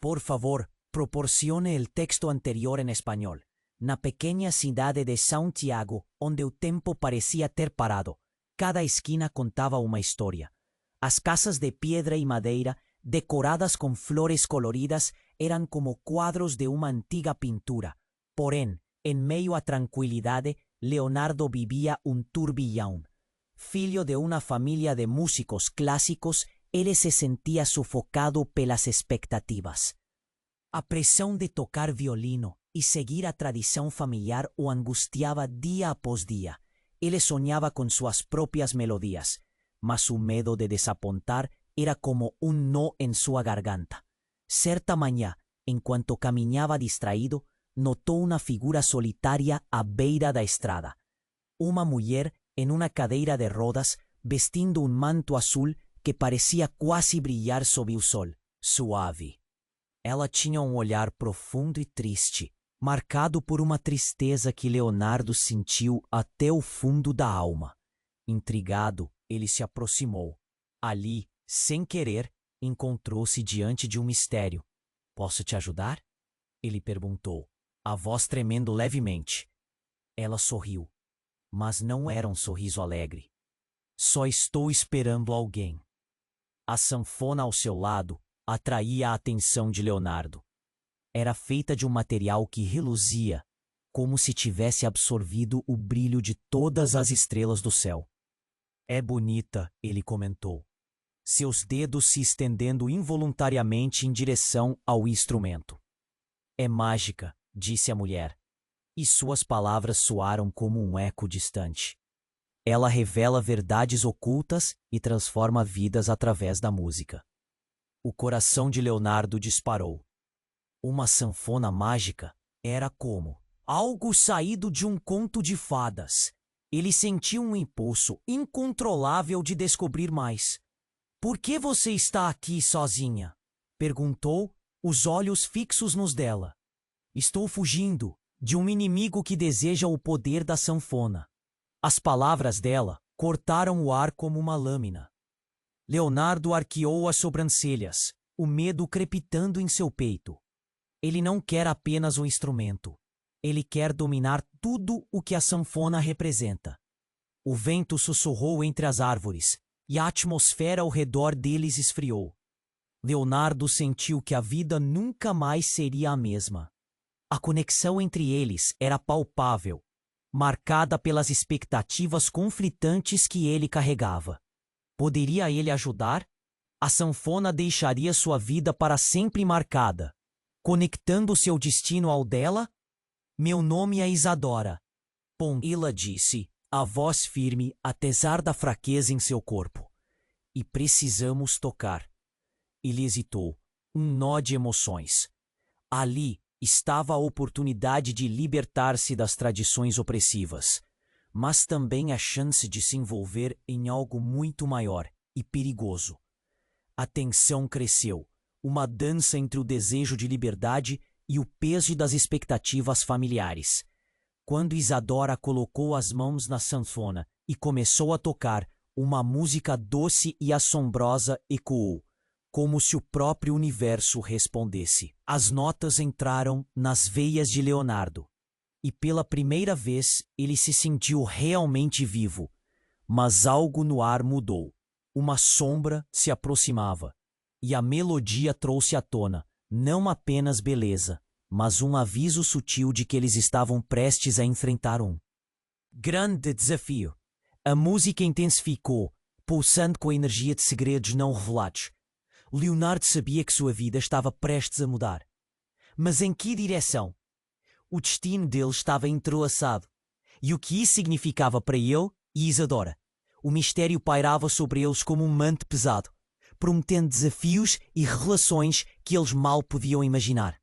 Por favor, proporcione el texto anterior en español. Na pequena cidade de Santiago, onde o tempo parecia ter parado, cada esquina contava uma história. As casas de pedra e madeira, decoradas com flores coloridas, eram como quadros de uma antiga pintura. Porém, em meio à tranquilidade, Leonardo vivia turbilhão. Filho de uma família de músicos clássicos, ele se sentia sufocado pelas expectativas. A pressão de tocar violino e seguir a tradição familiar o angustiava dia após dia. Ele sonhava com suas próprias melodias, mas o medo de desapontar era como nó em sua garganta. Certa manhã, enquanto caminhava distraído, notou uma figura solitária à beira da estrada. Uma mulher em uma cadeira de rodas, vestindo manto azul que parecia quase brilhar sob o sol, suave. Ela tinha olhar profundo e triste, marcado por uma tristeza que Leonardo sentiu até o fundo da alma. Intrigado, ele se aproximou. Ali, sem querer, encontrou-se diante de um mistério. Posso te ajudar? Ele perguntou, a voz tremendo levemente. Ela sorriu, mas não era um sorriso alegre. Só estou esperando alguém. A sanfona ao seu lado atraía a atenção de Leonardo. Era feita de um material que reluzia, como se tivesse absorvido o brilho de todas as estrelas do céu. É bonita, ele comentou, seus dedos se estendendo involuntariamente em direção ao instrumento. É mágica, disse a mulher, e suas palavras soaram como um eco distante. Ela revela verdades ocultas e transforma vidas através da música. O coração de Leonardo disparou. Uma sanfona mágica era como algo saído de um conto de fadas. Ele sentiu um impulso incontrolável de descobrir mais. Por que você está aqui sozinha? Perguntou, os olhos fixos nos dela. Estou fugindo de um inimigo que deseja o poder da sanfona. As palavras dela cortaram o ar como uma lâmina. Leonardo arqueou as sobrancelhas, o medo crepitando em seu peito. Ele não quer apenas um instrumento. Ele quer dominar tudo o que a sanfona representa. O vento sussurrou entre as árvores, e a atmosfera ao redor deles esfriou. Leonardo sentiu que a vida nunca mais seria a mesma. A conexão entre eles era palpável, marcada pelas expectativas conflitantes que ele carregava. Poderia ele ajudar? A sanfona deixaria sua vida para sempre marcada, conectando seu destino ao dela? Meu nome é Isadora. Ela disse, a voz firme apesar da fraqueza em seu corpo. E precisamos tocar. Ele hesitou, um nó de emoções. Ali estava a oportunidade de libertar-se das tradições opressivas, mas também a chance de se envolver em algo muito maior e perigoso. A tensão cresceu, uma dança entre o desejo de liberdade e o peso das expectativas familiares. Quando Isadora colocou as mãos na sanfona e começou a tocar, uma música doce e assombrosa ecoou, como se o próprio universo respondesse. As notas entraram nas veias de Leonardo, e pela primeira vez ele se sentiu realmente vivo. Mas algo no ar mudou. Uma sombra se aproximava, e a melodia trouxe à tona não apenas beleza, mas um aviso sutil de que eles estavam prestes a enfrentar um grande desafio. A música intensificou, pulsando com a energia de segredos não revelados. Leonardo sabia que sua vida estava prestes a mudar. Mas em que direção? O destino dele estava entrelaçado. E o que isso significava para ele e Isadora? O mistério pairava sobre eles como um manto pesado, prometendo desafios e revelações que eles mal podiam imaginar.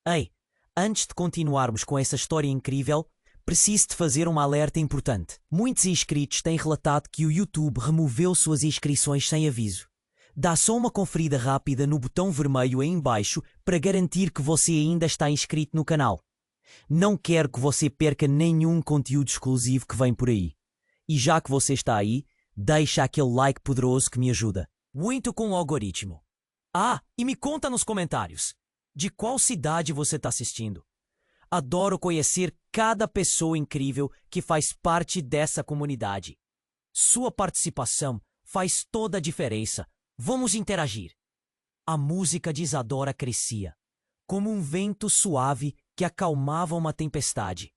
Ei, antes de continuarmos com essa história incrível, preciso de fazer um alerta importante. Muitos inscritos têm relatado que o YouTube removeu suas inscrições sem aviso. Dá só uma conferida rápida no botão vermelho aí embaixo para garantir que você ainda está inscrito no canal. Não quero que você perca nenhum conteúdo exclusivo que vem por aí. E já que você está aí, deixa aquele like poderoso que me ajuda muito com o algoritmo. Ah, e me conta nos comentários. De qual cidade você está assistindo? Adoro conhecer cada pessoa incrível que faz parte dessa comunidade. Sua participação faz toda a diferença. Vamos interagir. A música de Isadora crescia, como um vento suave que acalmava uma tempestade.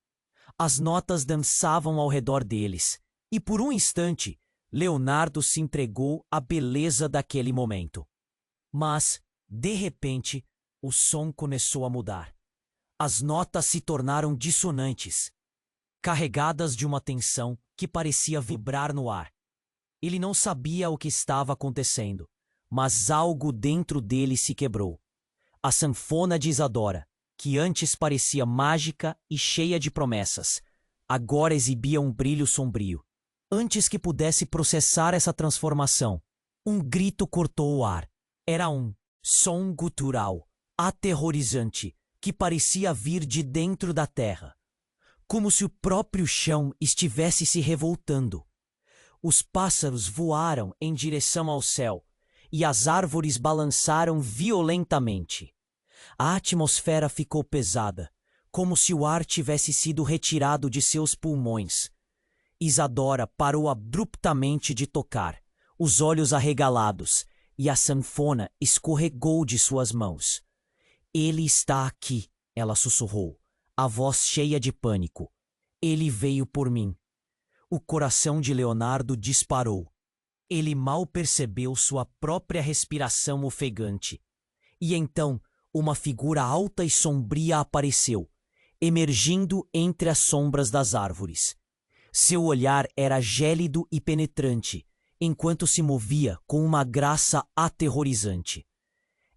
As notas dançavam ao redor deles, e por um instante, Leonardo se entregou à beleza daquele momento. Mas, de repente, o som começou a mudar. As notas se tornaram dissonantes, carregadas de uma tensão que parecia vibrar no ar. Ele não sabia o que estava acontecendo, mas algo dentro dele se quebrou. A sanfona de Isadora, que antes parecia mágica e cheia de promessas, agora exibia um brilho sombrio. Antes que pudesse processar essa transformação, um grito cortou o ar. Era um som gutural, aterrorizante, que parecia vir de dentro da terra, como se o próprio chão estivesse se revoltando. Os pássaros voaram em direção ao céu e as árvores balançaram violentamente. A atmosfera ficou pesada, como se o ar tivesse sido retirado de seus pulmões. Isadora parou abruptamente de tocar, os olhos arregalados, e a sanfona escorregou de suas mãos. Ele está aqui, ela sussurrou, a voz cheia de pânico. Ele veio por mim. O coração de Leonardo disparou. Ele mal percebeu sua própria respiração ofegante. E então, uma figura alta e sombria apareceu, emergindo entre as sombras das árvores. Seu olhar era gélido e penetrante, enquanto se movia com uma graça aterrorizante.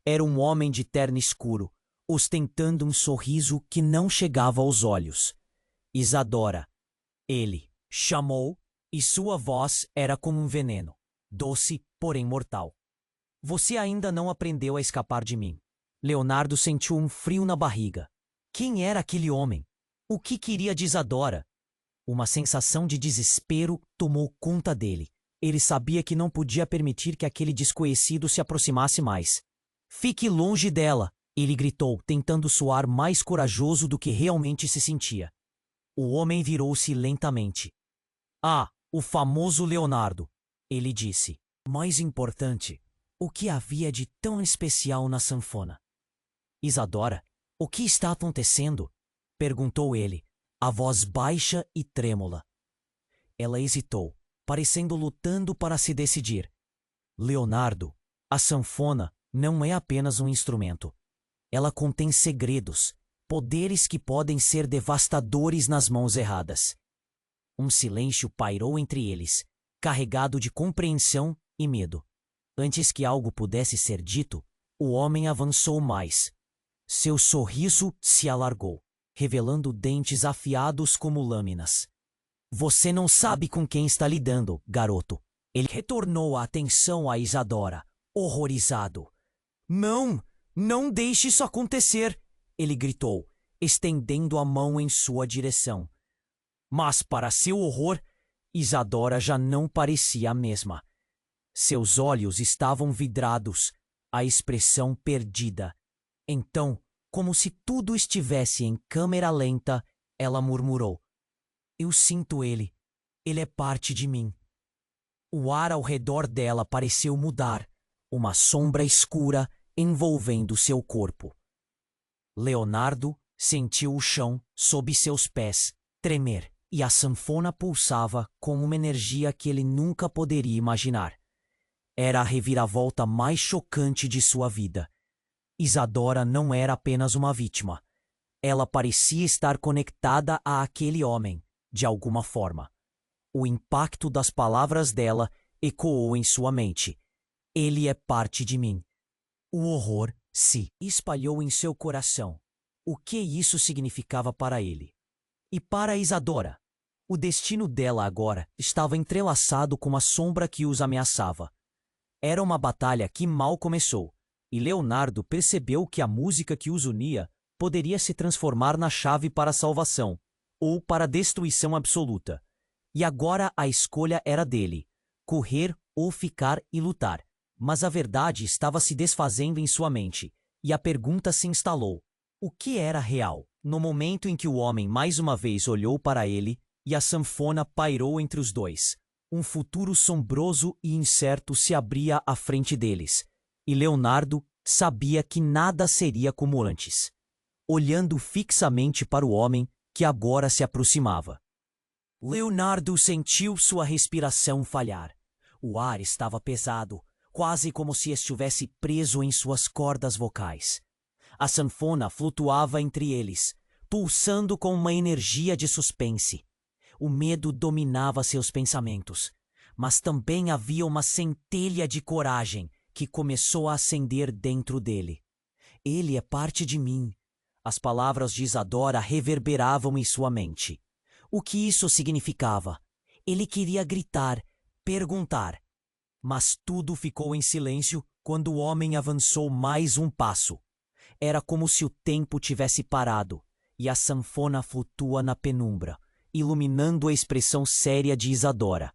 Era um homem de terno escuro, ostentando um sorriso que não chegava aos olhos. Isadora, ele chamou, e sua voz era como um veneno, doce, porém mortal. Você ainda não aprendeu a escapar de mim. Leonardo sentiu um frio na barriga. Quem era aquele homem? O que queria de Isadora? Uma sensação de desespero tomou conta dele. Ele sabia que não podia permitir que aquele desconhecido se aproximasse mais. Fique longe dela, ele gritou, tentando soar mais corajoso do que realmente se sentia. O homem virou-se lentamente. Ah, o famoso Leonardo, ele disse. Mais importante, o que havia de tão especial na sanfona? Isadora, o que está acontecendo? Perguntou ele, a voz baixa e trêmula. Ela hesitou, parecendo lutando para se decidir. Leonardo, a sanfona não é apenas um instrumento. Ela contém segredos, poderes que podem ser devastadores nas mãos erradas. Um silêncio pairou entre eles, carregado de compreensão e medo. Antes que algo pudesse ser dito, o homem avançou mais. Seu sorriso se alargou, revelando dentes afiados como lâminas. Você não sabe com quem está lidando, garoto. Ele retornou a atenção a Isadora, horrorizado. Não! Não deixe isso acontecer! Ele gritou, estendendo a mão em sua direção. Mas, para seu horror, Isadora já não parecia a mesma. Seus olhos estavam vidrados, a expressão perdida. Então, como se tudo estivesse em câmera lenta, ela murmurou. Eu sinto ele. Ele é parte de mim. O ar ao redor dela pareceu mudar, uma sombra escura envolvendo seu corpo. Leonardo sentiu o chão sob seus pés tremer e a sanfona pulsava com uma energia que ele nunca poderia imaginar. Era a reviravolta mais chocante de sua vida. Isadora não era apenas uma vítima. Ela parecia estar conectada a aquele homem, de alguma forma. O impacto das palavras dela ecoou em sua mente. Ele é parte de mim. O horror se espalhou em seu coração. O que isso significava para ele? E para Isadora? O destino dela agora estava entrelaçado com a sombra que os ameaçava. Era uma batalha que mal começou, e Leonardo percebeu que a música que os unia poderia se transformar na chave para a salvação, ou para a destruição absoluta. E agora a escolha era dele, correr ou ficar e lutar. Mas a verdade estava se desfazendo em sua mente. e a pergunta se instalou. O que era real? No momento em que o homem mais uma vez olhou para ele, e a sanfona pairou entre os dois, um futuro sombroso e incerto se abria à frente deles, e Leonardo sabia que nada seria como antes, olhando fixamente para o homem que agora se aproximava. Leonardo sentiu sua respiração falhar. O ar estava pesado, quase como se estivesse preso em suas cordas vocais. A sanfona flutuava entre eles, pulsando com uma energia de suspense. O medo dominava seus pensamentos, mas também havia uma centelha de coragem que começou a acender dentro dele. Ele é parte de mim. As palavras de Isadora reverberavam em sua mente. O que isso significava? Ele queria gritar, perguntar. Mas tudo ficou em silêncio quando o homem avançou mais um passo. Era como se o tempo tivesse parado, e a sanfona flutua na penumbra, iluminando a expressão séria de Isadora.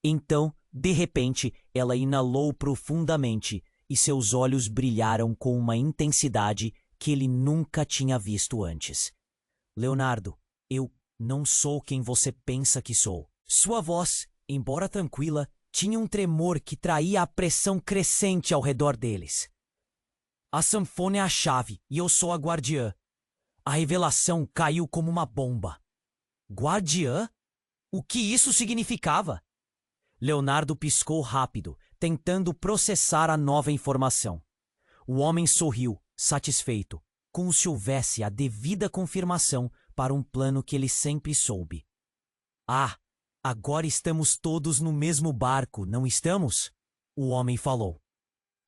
Então, de repente, ela inalou profundamente e seus olhos brilharam com uma intensidade que ele nunca tinha visto antes. Leonardo, eu não sou quem você pensa que sou. Sua voz, embora tranquila, tinha um tremor que traía a pressão crescente ao redor deles. A sanfona é a chave e eu sou a guardiã. A revelação caiu como uma bomba. Guardiã? O que isso significava? Leonardo piscou rápido, tentando processar a nova informação. O homem sorriu, satisfeito, como se houvesse a devida confirmação para um plano que ele sempre soube. Ah, agora estamos todos no mesmo barco, não estamos? O homem falou,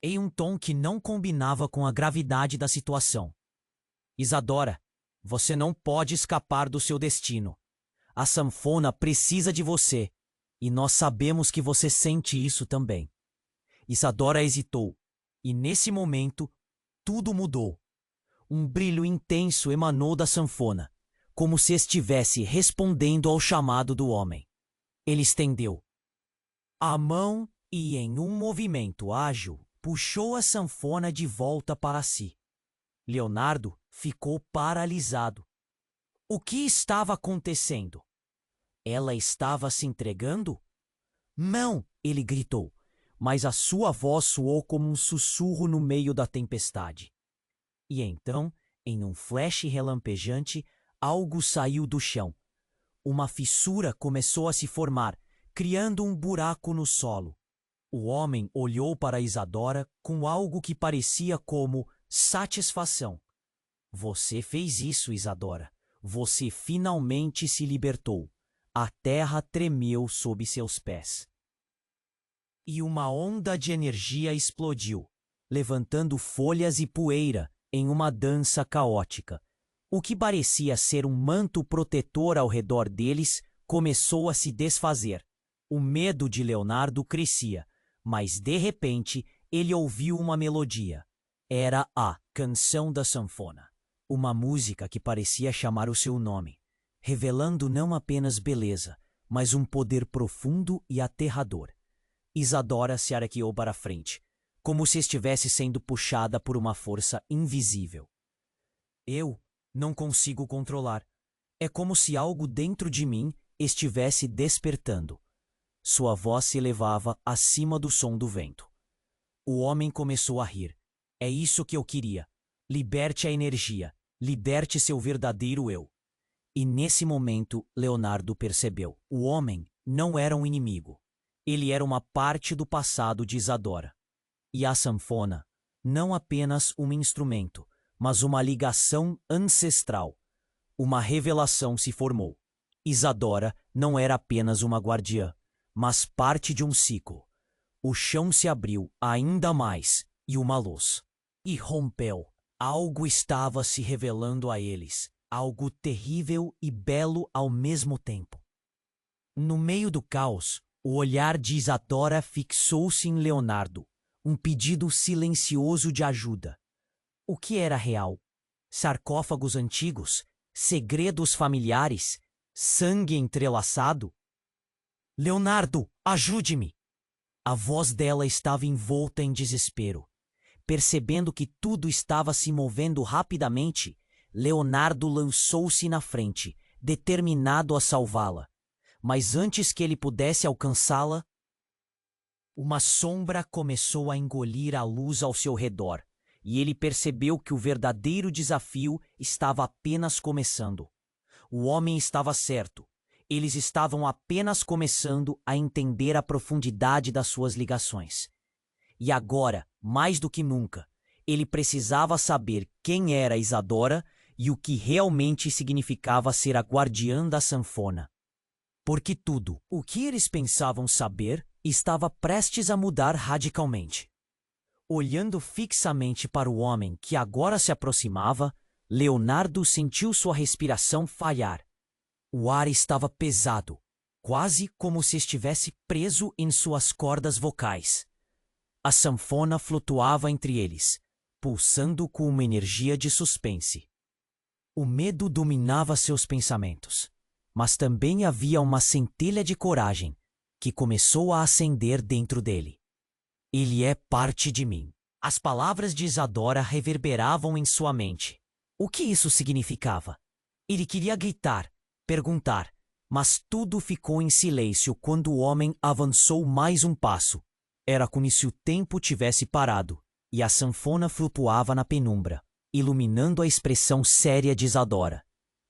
em um tom que não combinava com a gravidade da situação. Isadora, você não pode escapar do seu destino. A sanfona precisa de você, e nós sabemos que você sente isso também. Isadora hesitou, e nesse momento, tudo mudou. Um brilho intenso emanou da sanfona, como se estivesse respondendo ao chamado do homem. Ele estendeu a mão e, em um movimento ágil, puxou a sanfona de volta para si. Leonardo ficou paralisado. O que estava acontecendo? Ela estava se entregando? Não, ele gritou, mas a sua voz soou como um sussurro no meio da tempestade. E então, em um flash relampejante, algo saiu do chão. Uma fissura começou a se formar, criando um buraco no solo. O homem olhou para Isadora com algo que parecia como satisfação. Você fez isso, Isadora. Você finalmente se libertou. A terra tremeu sob seus pés. E uma onda de energia explodiu, levantando folhas e poeira em uma dança caótica. O que parecia ser um manto protetor ao redor deles começou a se desfazer. O medo de Leonardo crescia, mas de repente ele ouviu uma melodia. Era a Canção da Sanfona, uma música que parecia chamar o seu nome, revelando não apenas beleza, mas um poder profundo e aterrador. Isadora se arqueou para frente, como se estivesse sendo puxada por uma força invisível. Eu não consigo controlar. É como se algo dentro de mim estivesse despertando. Sua voz se elevava acima do som do vento. O homem começou a rir. É isso que eu queria. Liberte a energia. Liberte seu verdadeiro eu. E nesse momento, Leonardo percebeu. O homem não era um inimigo. Ele era uma parte do passado de Isadora. E a sanfona, não apenas um instrumento, mas uma ligação ancestral. Uma revelação se formou. Isadora não era apenas uma guardiã, mas parte de um ciclo. O chão se abriu ainda mais e uma luz irrompeu. Algo estava se revelando a eles, algo terrível e belo ao mesmo tempo. No meio do caos, o olhar de Isadora fixou-se em Leonardo, um pedido silencioso de ajuda. O que era real? Sarcófagos antigos? Segredos familiares? Sangue entrelaçado? Leonardo, ajude-me! A voz dela estava envolta em desespero. Percebendo que tudo estava se movendo rapidamente, Leonardo lançou-se na frente, determinado a salvá-la. Mas antes que ele pudesse alcançá-la, uma sombra começou a engolir a luz ao seu redor, e ele percebeu que o verdadeiro desafio estava apenas começando. O homem estava certo. Eles estavam apenas começando a entender a profundidade das suas ligações. E agora, mais do que nunca, ele precisava saber quem era Isadora e o que realmente significava ser a guardiã da sanfona. Porque tudo o que eles pensavam saber estava prestes a mudar radicalmente. Olhando fixamente para o homem que agora se aproximava, Leonardo sentiu sua respiração falhar. O ar estava pesado, quase como se estivesse preso em suas cordas vocais. A sanfona flutuava entre eles, pulsando com uma energia de suspense. O medo dominava seus pensamentos, mas também havia uma centelha de coragem que começou a acender dentro dele. Ele é parte de mim. As palavras de Isadora reverberavam em sua mente. O que isso significava? Ele queria gritar, perguntar, mas tudo ficou em silêncio quando o homem avançou mais um passo. Era como se o tempo tivesse parado, e a sanfona flutuava na penumbra, iluminando a expressão séria de Isadora.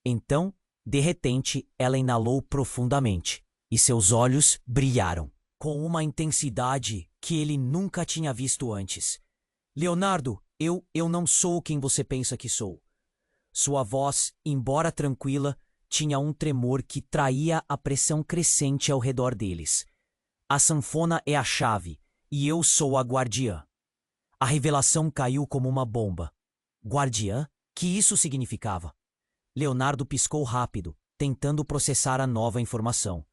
Então, de repente, ela inalou profundamente, e seus olhos brilharam, com uma intensidade que ele nunca tinha visto antes. Leonardo, eu não sou quem você pensa que sou. Sua voz, embora tranquila, tinha um tremor que traía a pressão crescente ao redor deles. A sanfona é a chave, e eu sou a guardiã. A revelação caiu como uma bomba. Guardiã? Que isso significava? Leonardo piscou rápido, tentando processar a nova informação.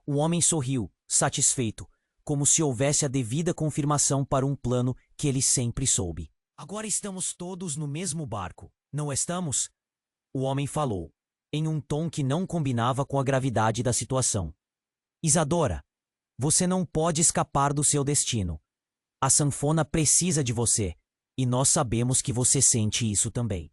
O homem sorriu, satisfeito, como se houvesse a devida confirmação para um plano que ele sempre soube. Agora estamos todos no mesmo barco, não estamos? O homem falou, em um tom que não combinava com a gravidade da situação. Isadora, você não pode escapar do seu destino. A sanfona precisa de você, e nós sabemos que você sente isso também.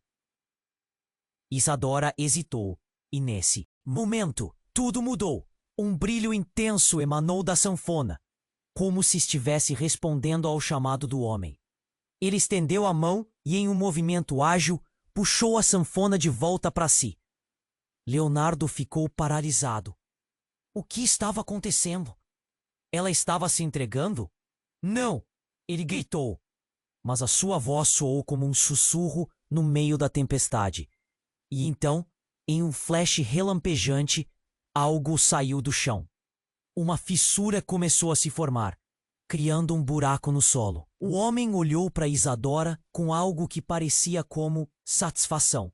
Isadora hesitou, e nesse momento, tudo mudou. Um brilho intenso emanou da sanfona, como se estivesse respondendo ao chamado do homem. Ele estendeu a mão e, em um movimento ágil, puxou a sanfona de volta para si. Leonardo ficou paralisado. O que estava acontecendo? Ela estava se entregando? Não! Ele gritou. Mas a sua voz soou como um sussurro no meio da tempestade. E então, em um flash relampejante, algo saiu do chão. Uma fissura começou a se formar, criando um buraco no solo. O homem olhou para Isadora com algo que parecia como satisfação.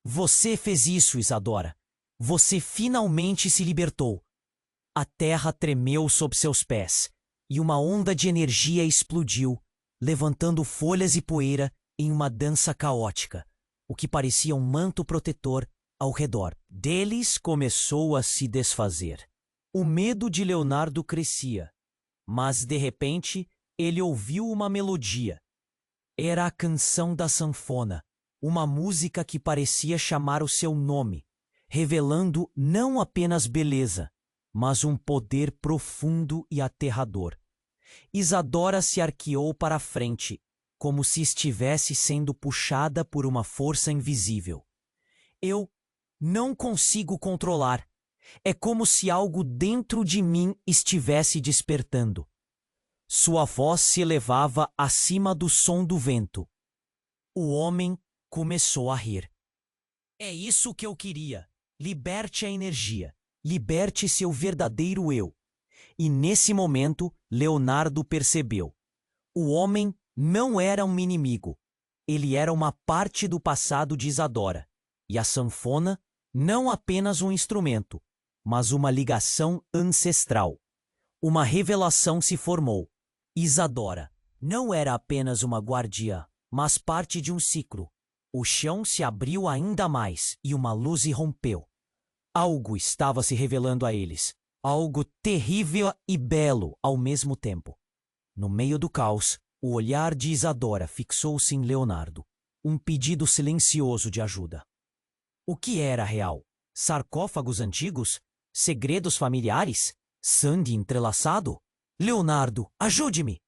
Você fez isso, Isadora. Você finalmente se libertou. A terra tremeu sob seus pés, e uma onda de energia explodiu, levantando folhas e poeira em uma dança caótica, o que parecia um manto protetor ao redor deles começou a se desfazer. O medo de Leonardo crescia, mas de repente ele ouviu uma melodia. Era a canção da sanfona, uma música que parecia chamar o seu nome, revelando não apenas beleza, mas um poder profundo e aterrador. Isadora se arqueou para a frente, como se estivesse sendo puxada por uma força invisível. Eu não consigo controlar. É como se algo dentro de mim estivesse despertando. Sua voz se elevava acima do som do vento. O homem começou a rir. É isso que eu queria. Liberte a energia. Liberte seu verdadeiro eu. E nesse momento, Leonardo percebeu. O homem não era um inimigo. Ele era uma parte do passado de Isadora. E a sanfona, não apenas um instrumento, mas uma ligação ancestral. Uma revelação se formou. Isadora não era apenas uma guardiã, mas parte de um ciclo. O chão se abriu ainda mais e uma luz irrompeu. Algo estava se revelando a eles. Algo terrível e belo ao mesmo tempo. No meio do caos, O olhar de Isadora fixou-se em Leonardo, um pedido silencioso de ajuda. O que era real? Sarcófagos antigos? Segredos familiares? Sangue entrelaçado? Leonardo, ajude-me!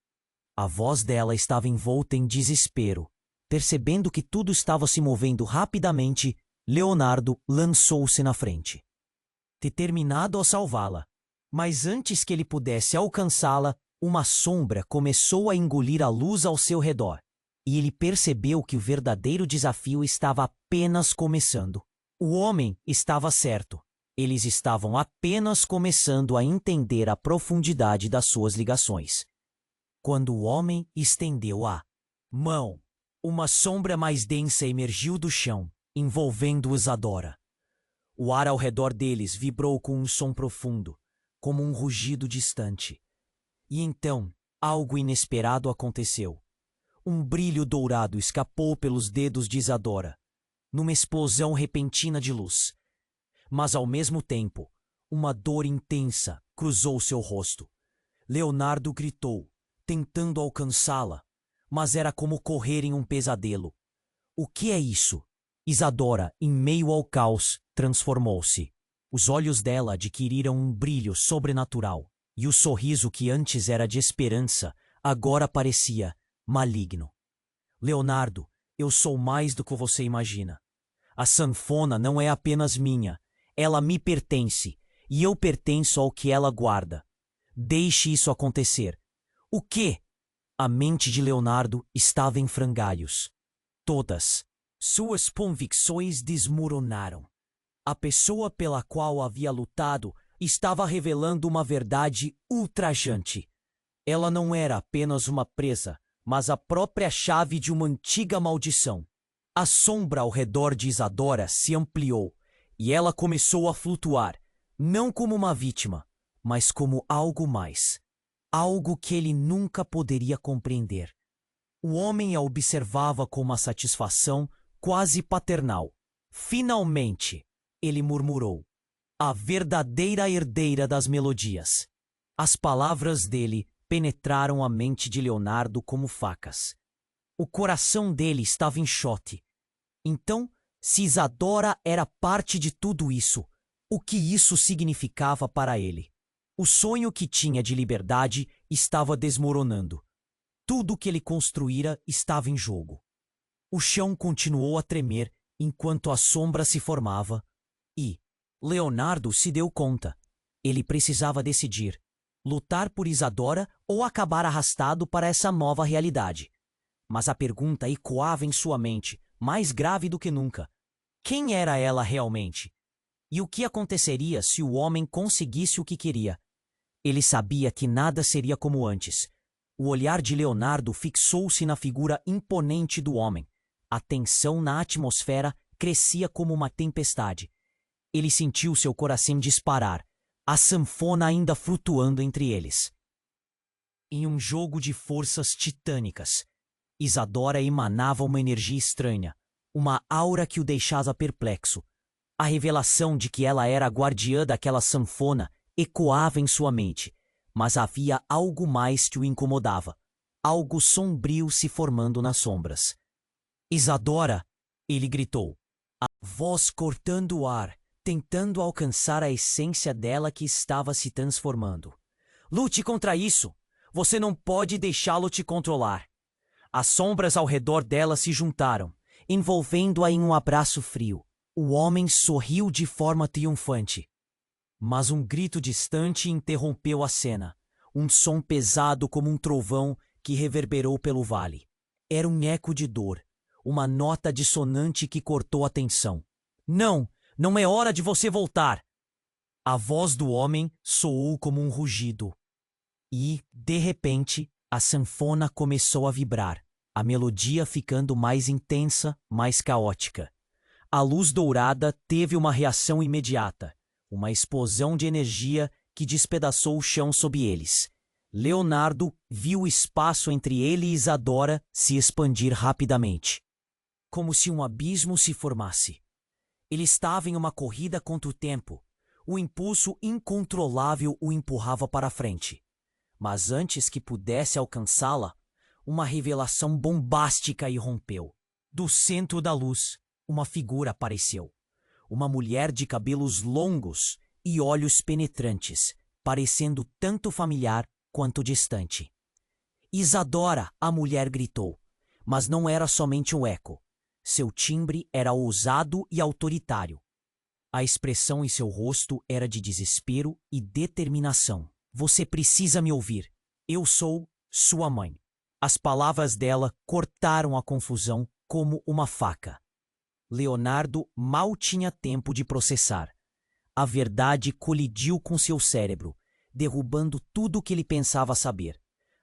A voz dela estava envolta em desespero. Percebendo que tudo estava se movendo rapidamente, Leonardo lançou-se na frente. Determinado a salvá-la. Mas antes que ele pudesse alcançá-la, uma sombra começou a engolir a luz ao seu redor. E ele percebeu que o verdadeiro desafio estava apenas começando. O homem estava certo. Eles estavam apenas começando a entender a profundidade das suas ligações. Quando o homem estendeu a mão, uma sombra mais densa emergiu do chão, envolvendo Isadora. O ar ao redor deles vibrou com um som profundo, como um rugido distante. E então, algo inesperado aconteceu. Um brilho dourado escapou pelos dedos de Isadora, numa explosão repentina de luz. Mas, ao mesmo tempo, uma dor intensa cruzou seu rosto. Leonardo gritou, tentando alcançá-la, mas era como correr em um pesadelo. O que é isso? Isadora, em meio ao caos, transformou-se. Os olhos dela adquiriram um brilho sobrenatural, e o sorriso que antes era de esperança, agora parecia maligno. Leonardo, eu sou mais do que você imagina. A sanfona não é apenas minha, ela me pertence, e eu pertenço ao que ela guarda. Deixe isso acontecer. O quê? A mente de Leonardo estava em frangalhos. Todas suas convicções desmoronaram. A pessoa pela qual havia lutado estava revelando uma verdade ultrajante. Ela não era apenas uma presa, mas a própria chave de uma antiga maldição. A sombra ao redor de Isadora se ampliou, e ela começou a flutuar, não como uma vítima, mas como algo mais. Algo que ele nunca poderia compreender. O homem a observava com uma satisfação quase paternal. Finalmente, ele murmurou, a verdadeira herdeira das melodias. As palavras dele penetraram a mente de Leonardo como facas. O coração dele estava em choque. Então, se Isadora era parte de tudo isso, o que isso significava para ele? O sonho que tinha de liberdade estava desmoronando. Tudo que ele construíra estava em jogo. O chão continuou a tremer enquanto a sombra se formava e Leonardo se deu conta. Ele precisava decidir: lutar por Isadora ou acabar arrastado para essa nova realidade. Mas a pergunta ecoava em sua mente, mais grave do que nunca. Quem era ela realmente? E o que aconteceria se o homem conseguisse o que queria? Ele sabia que nada seria como antes. O olhar de Leonardo fixou-se na figura imponente do homem. A tensão na atmosfera crescia como uma tempestade. Ele sentiu seu coração disparar, a sanfona ainda flutuando entre eles. Em um jogo de forças titânicas, Isadora emanava uma energia estranha, uma aura que o deixava perplexo. A revelação de que ela era a guardiã daquela sanfona ecoava em sua mente, mas havia algo mais que o incomodava, algo sombrio se formando nas sombras. Isadora, ele gritou, a voz cortando o ar, tentando alcançar a essência dela que estava se transformando. Lute contra isso! Você não pode deixá-lo te controlar. As sombras ao redor dela se juntaram, envolvendo-a em um abraço frio. O homem sorriu de forma triunfante. Mas um grito distante interrompeu a cena. Um som pesado como um trovão que reverberou pelo vale. Era um eco de dor, uma nota dissonante que cortou a tensão. Não, não é hora de você voltar! A voz do homem soou como um rugido. E, de repente, a sanfona começou a vibrar, a melodia ficando mais intensa, mais caótica. A luz dourada teve uma reação imediata, uma explosão de energia que despedaçou o chão sob eles. Leonardo viu o espaço entre ele e Isadora se expandir rapidamente, como se um abismo se formasse. Ele estava em uma corrida contra o tempo. O impulso incontrolável o empurrava para frente. Mas antes que pudesse alcançá-la, uma revelação bombástica irrompeu. Do centro da luz, uma figura apareceu. Uma mulher de cabelos longos e olhos penetrantes, parecendo tanto familiar quanto distante. Isadora, a mulher gritou, mas não era somente um eco. Seu timbre era ousado e autoritário. A expressão em seu rosto era de desespero e determinação. Você precisa me ouvir. Eu sou sua mãe. As palavras dela cortaram a confusão como uma faca. Leonardo mal tinha tempo de processar. A verdade colidiu com seu cérebro, derrubando tudo o que ele pensava saber.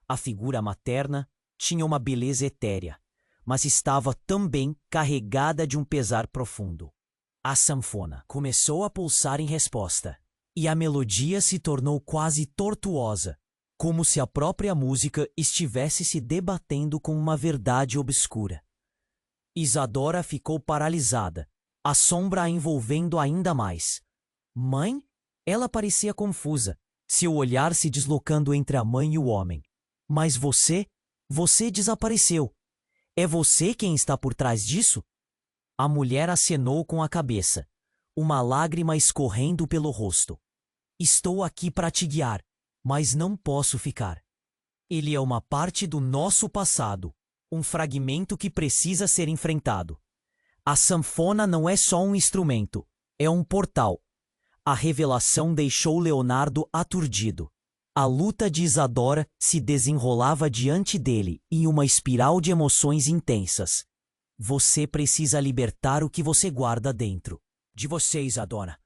A figura materna tinha uma beleza etérea, mas estava também carregada de um pesar profundo. A sanfona começou a pulsar em resposta, e a melodia se tornou quase tortuosa, como se a própria música estivesse se debatendo com uma verdade obscura. Isadora ficou paralisada, a sombra a envolvendo ainda mais. Mãe? Ela parecia confusa, seu olhar se deslocando entre a mãe e o homem. Mas você desapareceu. É você quem está por trás disso? A mulher acenou com a cabeça, uma lágrima escorrendo pelo rosto. Estou aqui para te guiar, mas não posso ficar. Ele é uma parte do nosso passado, um fragmento que precisa ser enfrentado. A sanfona não é só um instrumento, é um portal. A revelação deixou Leonardo aturdido. A luta de Isadora se desenrolava diante dele em uma espiral de emoções intensas. Você precisa libertar o que você guarda dentro. De você, Isadora.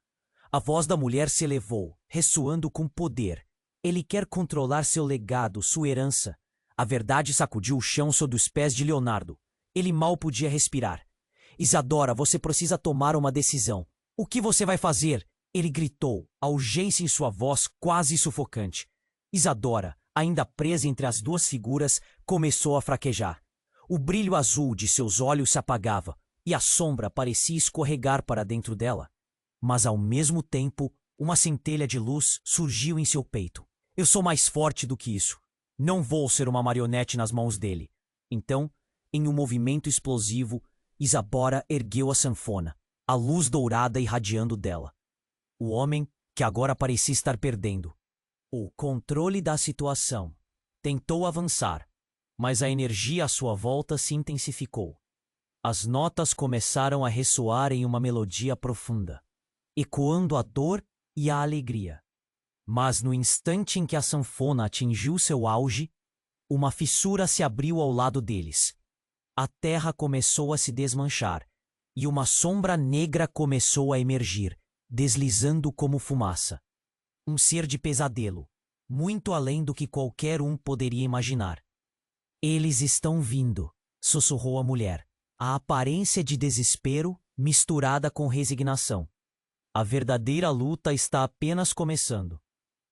A voz da mulher se elevou, ressoando com poder. Ele quer controlar seu legado, sua herança. A verdade sacudiu o chão sob os pés de Leonardo. Ele mal podia respirar. Isadora, você precisa tomar uma decisão. O que você vai fazer? Ele gritou, a urgência em sua voz quase sufocante. Isadora, ainda presa entre as duas figuras, começou a fraquejar. O brilho azul de seus olhos se apagava e a sombra parecia escorregar para dentro dela. Mas, ao mesmo tempo, uma centelha de luz surgiu em seu peito. Eu sou mais forte do que isso. Não vou ser uma marionete nas mãos dele. Então, em um movimento explosivo, Isadora ergueu a sanfona, a luz dourada irradiando dela. O homem, que agora parecia estar perdendo o controle da situação, tentou avançar, mas a energia à sua volta se intensificou. As notas começaram a ressoar em uma melodia profunda, ecoando a dor e a alegria. Mas no instante em que a sanfona atingiu seu auge, uma fissura se abriu ao lado deles. A terra começou a se desmanchar, e uma sombra negra começou a emergir, deslizando como fumaça. Um ser de pesadelo, muito além do que qualquer um poderia imaginar. Eles estão vindo, sussurrou a mulher, a aparência de desespero misturada com resignação. A verdadeira luta está apenas começando.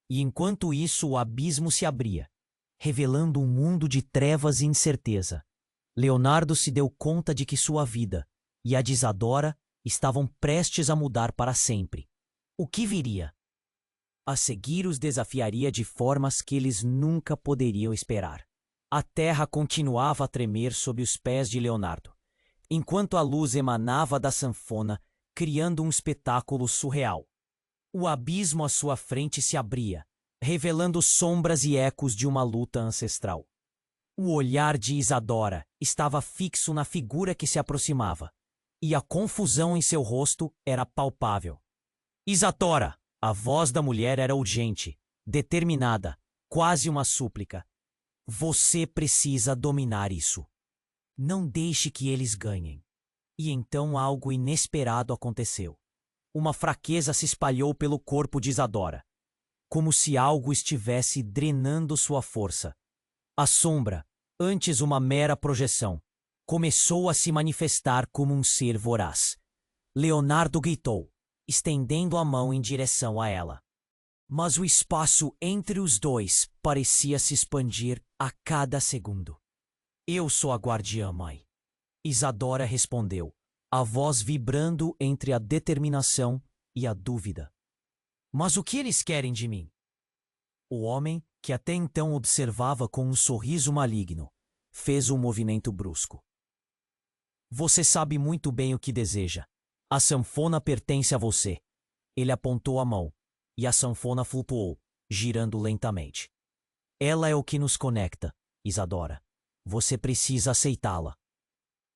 E enquanto isso, o abismo se abria, revelando um mundo de trevas e incerteza. Leonardo se deu conta de que sua vida e a de Isadora estavam prestes a mudar para sempre. O que viria? A seguir os desafiaria de formas que eles nunca poderiam esperar. A terra continuava a tremer sob os pés de Leonardo, enquanto a luz emanava da sanfona, criando um espetáculo surreal. O abismo à sua frente se abria, revelando sombras e ecos de uma luta ancestral. O olhar de Isadora estava fixo na figura que se aproximava, e a confusão em seu rosto era palpável. Isadora! A voz da mulher era urgente, determinada, quase uma súplica. Você precisa dominar isso. Não deixe que eles ganhem. E então algo inesperado aconteceu. Uma fraqueza se espalhou pelo corpo de Isadora, como se algo estivesse drenando sua força. A sombra, antes uma mera projeção, começou a se manifestar como um ser voraz. Leonardo gritou, estendendo a mão em direção a ela. Mas o espaço entre os dois parecia se expandir a cada segundo. Eu sou a guardiã, mãe. Isadora respondeu, a voz vibrando entre a determinação e a dúvida. Mas o que eles querem de mim? O homem, que até então observava com um sorriso maligno, fez um movimento brusco. Você sabe muito bem o que deseja. A sanfona pertence a você. Ele apontou a mão, e a sanfona flutuou, girando lentamente. Ela é o que nos conecta, Isadora. Você precisa aceitá-la.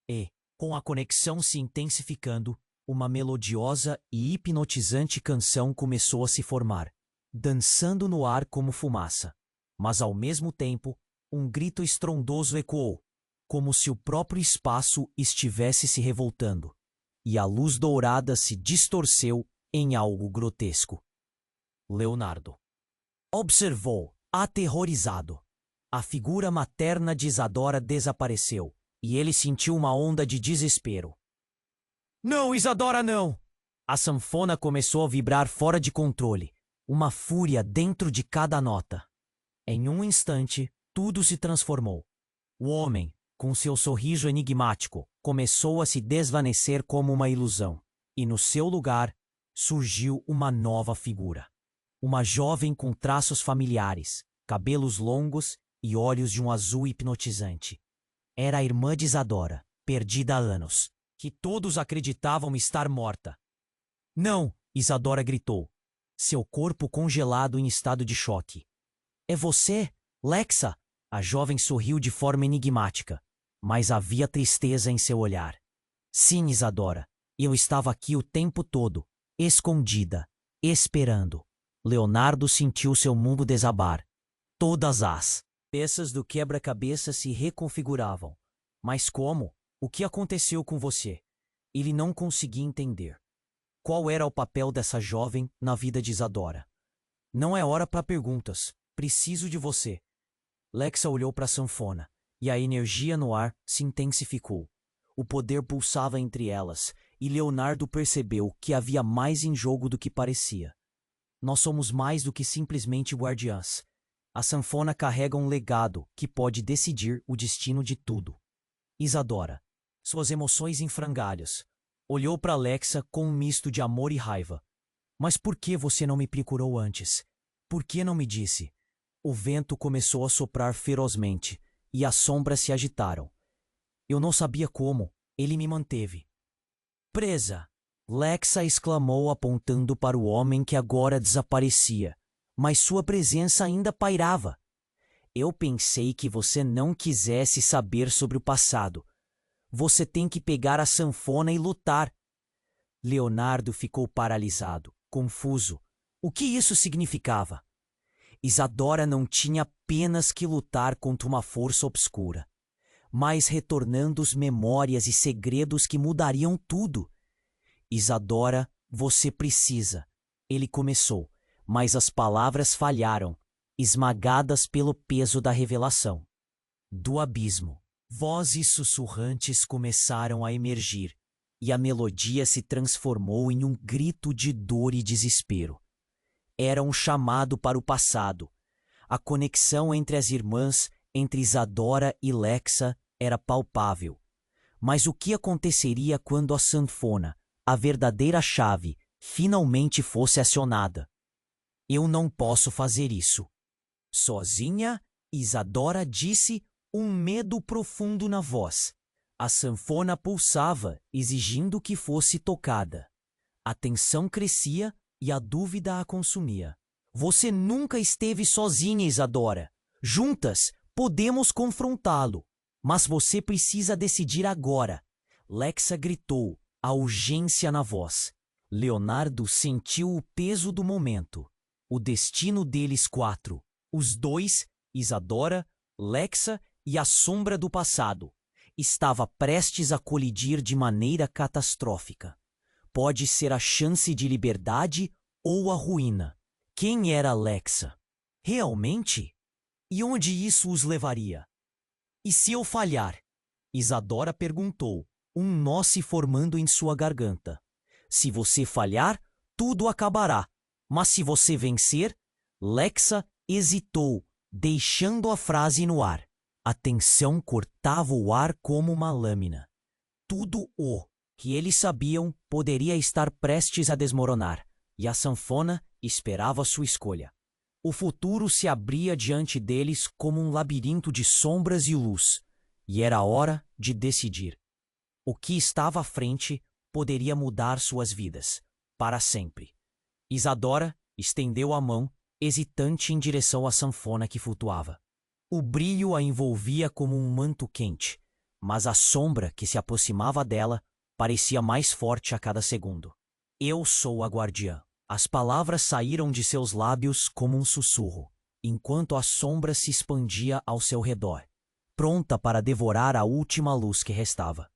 E, com a conexão se intensificando, uma melodiosa e hipnotizante canção começou a se formar, dançando no ar como fumaça. Mas ao mesmo tempo, um grito estrondoso ecoou, como se o próprio espaço estivesse se revoltando, e a luz dourada se distorceu em algo grotesco. Leonardo observou, aterrorizado. A figura materna de Isadora desapareceu, e ele sentiu uma onda de desespero. Não, Isadora, não! A sanfona começou a vibrar fora de controle, uma fúria dentro de cada nota. Em um instante, tudo se transformou. O homem, com seu sorriso enigmático, começou a se desvanecer como uma ilusão, e no seu lugar surgiu uma nova figura. Uma jovem com traços familiares, cabelos longos e olhos de um azul hipnotizante. Era a irmã de Isadora, perdida há anos, que todos acreditavam estar morta. Não! Isadora gritou, seu corpo congelado em estado de choque. É você, Lexa? A jovem sorriu de forma enigmática, mas havia tristeza em seu olhar. Sim, Isadora, eu estava aqui o tempo todo, escondida, esperando. Leonardo sentiu seu mundo desabar. Todas as peças do quebra-cabeça se reconfiguravam. Mas como? O que aconteceu com você? Ele não conseguia entender. Qual era o papel dessa jovem na vida de Isadora? Não é hora para perguntas. Preciso de você. Lexa olhou para a sanfona, e a energia no ar se intensificou. O poder pulsava entre elas, e Leonardo percebeu que havia mais em jogo do que parecia. Nós somos mais do que simplesmente guardiãs. A sanfona carrega um legado que pode decidir o destino de tudo. Isadora, suas emoções em frangalhos, olhou para Lexa com um misto de amor e raiva. Mas por que você não me procurou antes? Por que não me disse? O vento começou a soprar ferozmente, e as sombras se agitaram. Eu não sabia como, ele me manteve. Presa! Lexa exclamou apontando para o homem que agora desaparecia, mas sua presença ainda pairava. Eu pensei que você não quisesse saber sobre o passado. Você tem que pegar a sanfona e lutar. Leonardo ficou paralisado, confuso. O que isso significava? Isadora não tinha apenas que lutar contra uma força obscura, mas retornando as memórias e segredos que mudariam tudo. Isadora, você precisa. Ele começou, mas as palavras falharam, esmagadas pelo peso da revelação. Do abismo, vozes sussurrantes começaram a emergir, e a melodia se transformou em um grito de dor e desespero. Era um chamado para o passado. A conexão entre as irmãs, entre Isadora e Lexa, era palpável. Mas o que aconteceria quando a sanfona, a verdadeira chave, finalmente fosse acionada? Eu não posso fazer isso. Sozinha, Isadora disse, um medo profundo na voz. A sanfona pulsava, exigindo que fosse tocada. A tensão crescia e a dúvida a consumia. Você nunca esteve sozinha, Isadora. Juntas, podemos confrontá-lo. Mas você precisa decidir agora. Lexa gritou, a urgência na voz. Leonardo sentiu o peso do momento. O destino deles quatro. Os dois, Isadora, Lexa e a sombra do passado, estava prestes a colidir de maneira catastrófica. Pode ser a chance de liberdade ou a ruína. Quem era Lexa? Realmente? E onde isso os levaria? E se eu falhar? Isadora perguntou, um nó se formando em sua garganta. Se você falhar, tudo acabará. Mas se você vencer? Lexa hesitou, deixando a frase no ar. A tensão cortava o ar como uma lâmina. Tudo o que eles sabiam poderia estar prestes a desmoronar, e a sanfona esperava sua escolha. O futuro se abria diante deles como um labirinto de sombras e luz, e era hora de decidir. O que estava à frente poderia mudar suas vidas, para sempre. Isadora estendeu a mão, hesitante em direção à sanfona que flutuava. O brilho a envolvia como um manto quente, mas a sombra que se aproximava dela parecia mais forte a cada segundo. Eu sou a guardiã. As palavras saíram de seus lábios como um sussurro, enquanto a sombra se expandia ao seu redor, pronta para devorar a última luz que restava.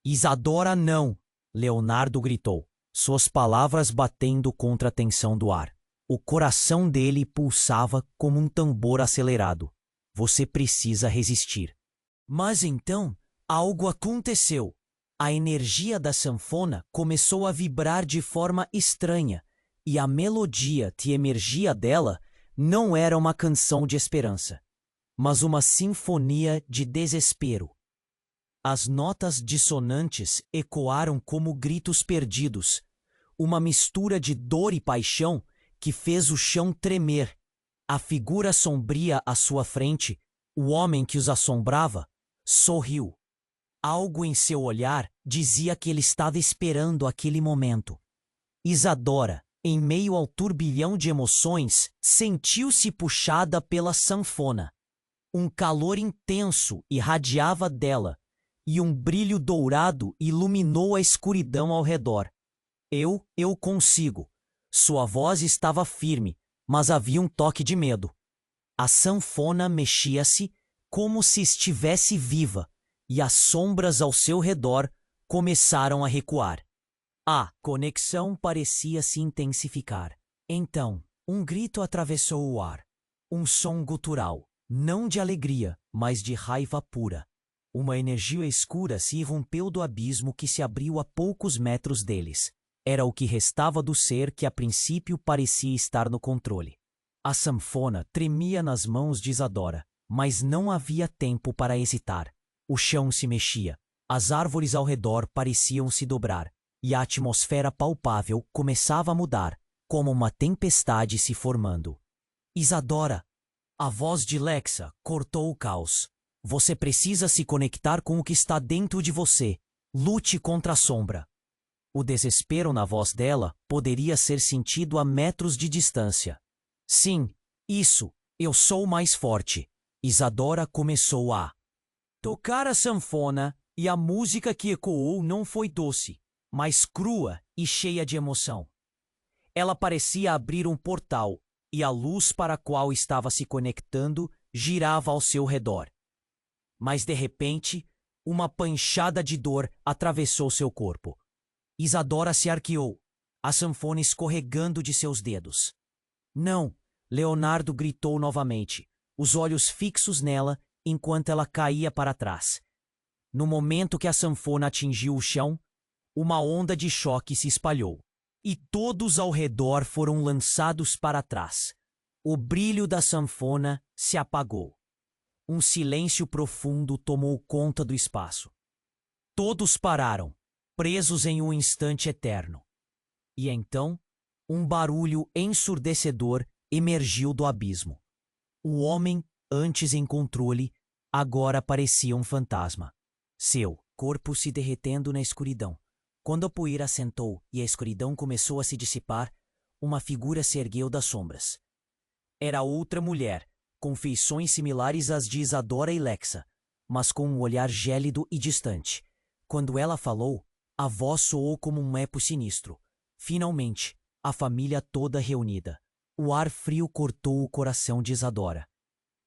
Isadora, não! Leonardo gritou, suas palavras batendo contra a tensão do ar. O coração dele pulsava como um tambor acelerado. Você precisa resistir. Mas então, algo aconteceu. A energia da sanfona começou a vibrar de forma estranha, e a melodia que emergia dela não era uma canção de esperança, mas uma sinfonia de desespero. As notas dissonantes ecoaram como gritos perdidos, uma mistura de dor e paixão que fez o chão tremer. A figura sombria à sua frente, o homem que os assombrava, sorriu. Algo em seu olhar dizia que ele estava esperando aquele momento. Isadora, em meio ao turbilhão de emoções, sentiu-se puxada pela sanfona. Um calor intenso irradiava dela, e um brilho dourado iluminou a escuridão ao redor. Eu consigo. Sua voz estava firme, mas havia um toque de medo. A sanfona mexia-se como se estivesse viva, e as sombras ao seu redor começaram a recuar. A conexão parecia se intensificar. Então, um grito atravessou o ar. Um som gutural, não de alegria, mas de raiva pura. Uma energia escura se irrompeu do abismo que se abriu a poucos metros deles. Era o que restava do ser que a princípio parecia estar no controle. A sanfona tremia nas mãos de Isadora, mas não havia tempo para hesitar. O chão se mexia, as árvores ao redor pareciam se dobrar, e a atmosfera palpável começava a mudar, como uma tempestade se formando. Isadora! A voz de Lexa cortou o caos. Você precisa se conectar com o que está dentro de você. Lute contra a sombra. O desespero na voz dela poderia ser sentido a metros de distância. Sim, isso, eu sou mais forte. Isadora começou a tocar a sanfona, e a música que ecoou não foi doce, mas crua e cheia de emoção. Ela parecia abrir um portal, e a luz para a qual estava se conectando girava ao seu redor. Mas de repente, uma panchada de dor atravessou seu corpo. Isadora se arqueou, a sanfona escorregando de seus dedos. Não! Leonardo gritou novamente, os olhos fixos nela enquanto ela caía para trás. No momento que a sanfona atingiu o chão, uma onda de choque se espalhou, e todos ao redor foram lançados para trás. O brilho da sanfona se apagou. Um silêncio profundo tomou conta do espaço. Todos pararam, presos em um instante eterno. E então, um barulho ensurdecedor emergiu do abismo. O homem, antes em controle, agora parecia um fantasma. Seu corpo se derretendo na escuridão. Quando a poeira assentou e a escuridão começou a se dissipar, uma figura se ergueu das sombras. Era outra mulher, com feições similares às de Isadora e Lexa, mas com um olhar gélido e distante. Quando ela falou, a voz soou como um eco sinistro. Finalmente, a família toda reunida. O ar frio cortou o coração de Isadora.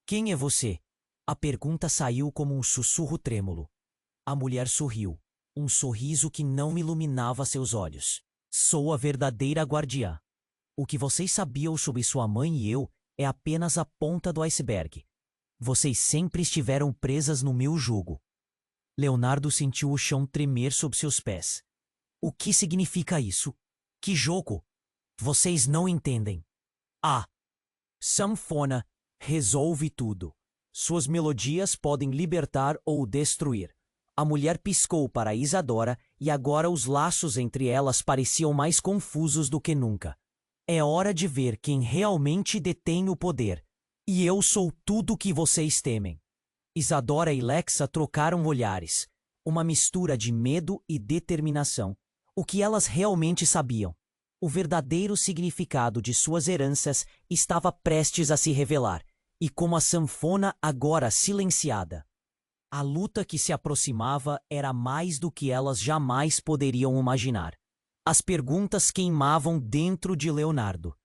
Quem é você? A pergunta saiu como um sussurro trêmulo. A mulher sorriu, um sorriso que não iluminava seus olhos. Sou a verdadeira guardiã. O que vocês sabiam sobre sua mãe e eu é apenas a ponta do iceberg. Vocês sempre estiveram presas no meu jugo. Leonardo sentiu o chão tremer sob seus pés. O que significa isso? Que jogo? Vocês não entendem. A sanfona resolve tudo. Suas melodias podem libertar ou destruir. A mulher piscou para Isadora e agora os laços entre elas pareciam mais confusos do que nunca. É hora de ver quem realmente detém o poder. E eu sou tudo o que vocês temem. Isadora e Lexa trocaram olhares, uma mistura de medo e determinação. O que elas realmente sabiam? O verdadeiro significado de suas heranças estava prestes a se revelar, e como a sanfona agora silenciada. A luta que se aproximava era mais do que elas jamais poderiam imaginar. As perguntas queimavam dentro de Leonardo.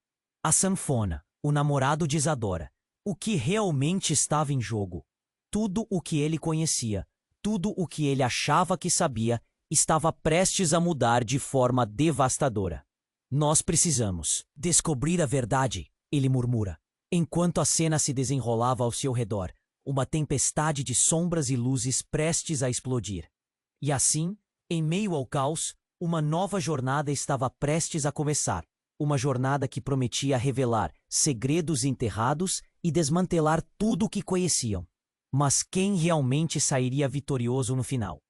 A sanfona, o namorado de Isadora. O que realmente estava em jogo? Tudo o que ele conhecia, tudo o que ele achava que sabia, estava prestes a mudar de forma devastadora. Nós precisamos descobrir a verdade, ele murmura, enquanto a cena se desenrolava ao seu redor, uma tempestade de sombras e luzes prestes a explodir. E assim, em meio ao caos, uma nova jornada estava prestes a começar, uma jornada que prometia revelar segredos enterrados e desmantelar tudo o que conheciam. Mas quem realmente sairia vitorioso no final?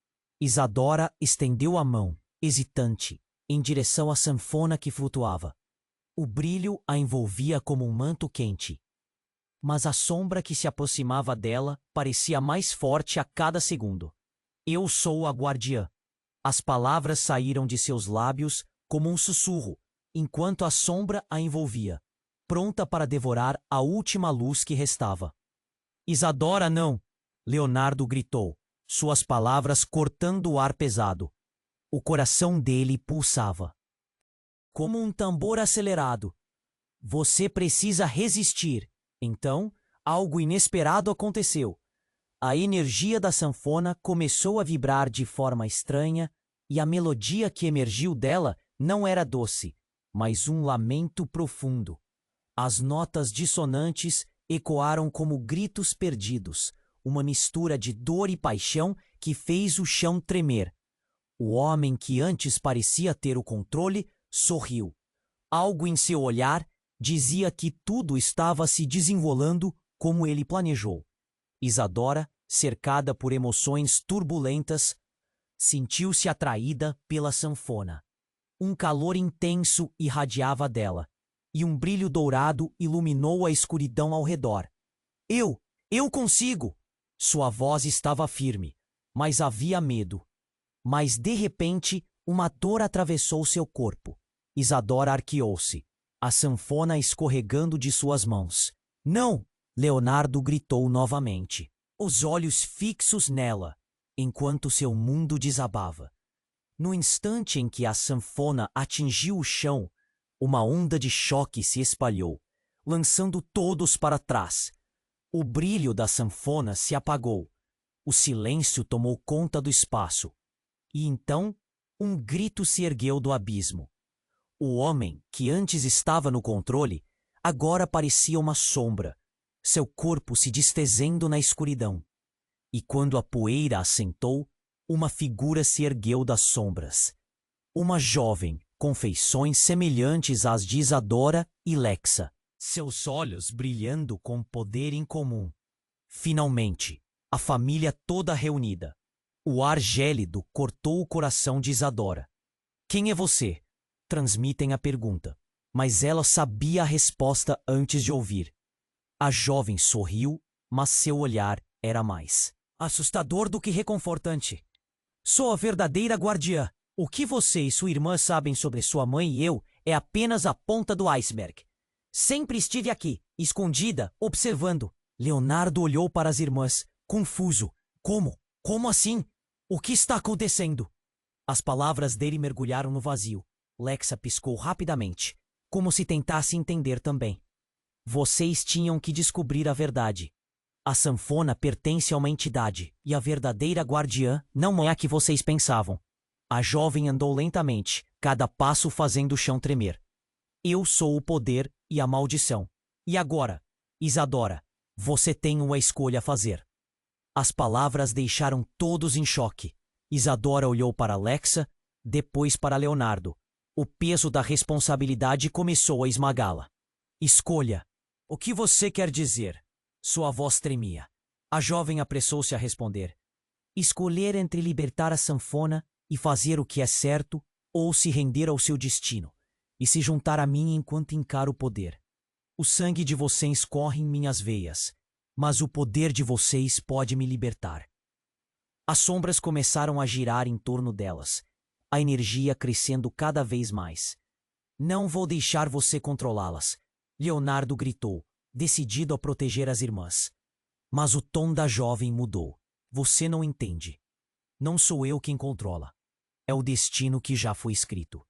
Isadora estendeu a mão, hesitante, em direção à sanfona que flutuava. O brilho a envolvia como um manto quente. Mas a sombra que se aproximava dela parecia mais forte a cada segundo. Eu sou a guardiã. As palavras saíram de seus lábios como um sussurro, enquanto a sombra a envolvia, pronta para devorar a última luz que restava. Isadora, não! Leonardo gritou, suas palavras cortando o ar pesado. O coração dele pulsava. Como um tambor acelerado. Você precisa resistir. Então, algo inesperado aconteceu. A energia da sanfona começou a vibrar de forma estranha e a melodia que emergiu dela não era doce, mas um lamento profundo. As notas dissonantes ecoaram como gritos perdidos, uma mistura de dor e paixão que fez o chão tremer. O homem que antes parecia ter o controle sorriu. Algo em seu olhar dizia que tudo estava se desenrolando como ele planejou. Isadora, cercada por emoções turbulentas, sentiu-se atraída pela sanfona. Um calor intenso irradiava dela, e um brilho dourado iluminou a escuridão ao redor. Eu consigo! Sua voz estava firme, mas havia medo. Mas, de repente, uma dor atravessou seu corpo. Isadora arqueou-se, a sanfona escorregando de suas mãos. Não! Leonardo gritou novamente, os olhos fixos nela, enquanto seu mundo desabava. No instante em que a sanfona atingiu o chão, uma onda de choque se espalhou, lançando todos para trás. O brilho da sanfona se apagou. O silêncio tomou conta do espaço. E então, um grito se ergueu do abismo. O homem, que antes estava no controle, agora parecia uma sombra, seu corpo se destezendo na escuridão. E quando a poeira assentou, uma figura se ergueu das sombras. Uma jovem, com feições semelhantes às de Isadora e Lexa, seus olhos brilhando com poder incomum. Finalmente, a família toda reunida. O ar gélido cortou o coração de Isadora. Quem é você? Transmitem a pergunta, mas ela sabia a resposta antes de ouvir. A jovem sorriu, mas seu olhar era mais assustador do que reconfortante. Sou a verdadeira guardiã. O que você e sua irmã sabem sobre sua mãe e eu é apenas a ponta do iceberg. Sempre estive aqui, escondida, observando. Leonardo olhou para as irmãs, confuso. Como? Como assim? O que está acontecendo? As palavras dele mergulharam no vazio. Lexa piscou rapidamente, como se tentasse entender também. Vocês tinham que descobrir a verdade. A sanfona pertence a uma entidade, e a verdadeira guardiã não é a que vocês pensavam. A jovem andou lentamente, cada passo fazendo o chão tremer. Eu sou o poder e a maldição. E agora, Isadora, você tem uma escolha a fazer. As palavras deixaram todos em choque. Isadora olhou para Lexa, depois para Leonardo. O peso da responsabilidade começou a esmagá-la. Escolha. O que você quer dizer? Sua voz tremia. A jovem apressou-se a responder. Escolher entre libertar a sanfona e fazer o que é certo ou se render ao seu destino e se juntar a mim enquanto encaro o poder. O sangue de vocês corre em minhas veias. Mas o poder de vocês pode me libertar. As sombras começaram a girar em torno delas, a energia crescendo cada vez mais. Não vou deixar você controlá-las, Leonardo gritou, decidido a proteger as irmãs. Mas o tom da jovem mudou. Você não entende. Não sou eu quem controla. É o destino que já foi escrito.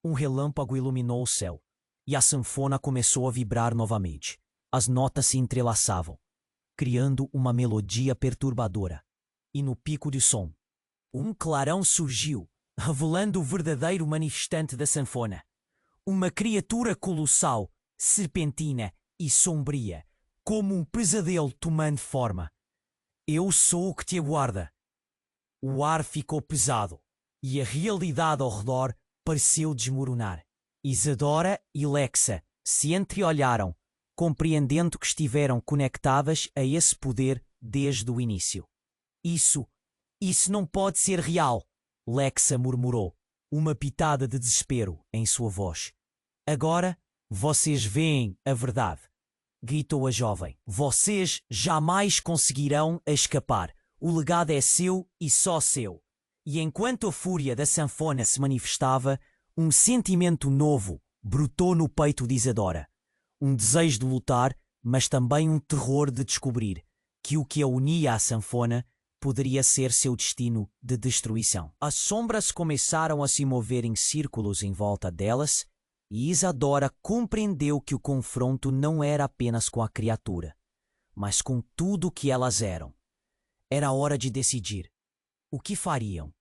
Um relâmpago iluminou o céu, e a sanfona começou a vibrar novamente. As notas se entrelaçavam, criando uma melodia perturbadora. E no pico de som, um clarão surgiu, revelando o verdadeiro manifestante da sanfona. Uma criatura colossal, serpentina e sombria, como um pesadelo tomando forma. Eu sou o que te aguarda. O ar ficou pesado, e a realidade ao redor pareceu desmoronar. Isadora e Lexa se entreolharam, compreendendo que estiveram conectadas a esse poder desde o início. Isso não pode ser real, Lexa murmurou, uma pitada de desespero em sua voz. Agora, vocês veem a verdade, gritou a jovem. Vocês jamais conseguirão escapar. O legado é seu e só seu. E enquanto a fúria da sanfona se manifestava, um sentimento novo brotou no peito de Isadora. Um desejo de lutar, mas também um terror de descobrir que o que a unia à sanfona poderia ser seu destino de destruição. As sombras começaram a se mover em círculos em volta delas, e Isadora compreendeu que o confronto não era apenas com a criatura, mas com tudo o que elas eram. Era hora de decidir. O que fariam?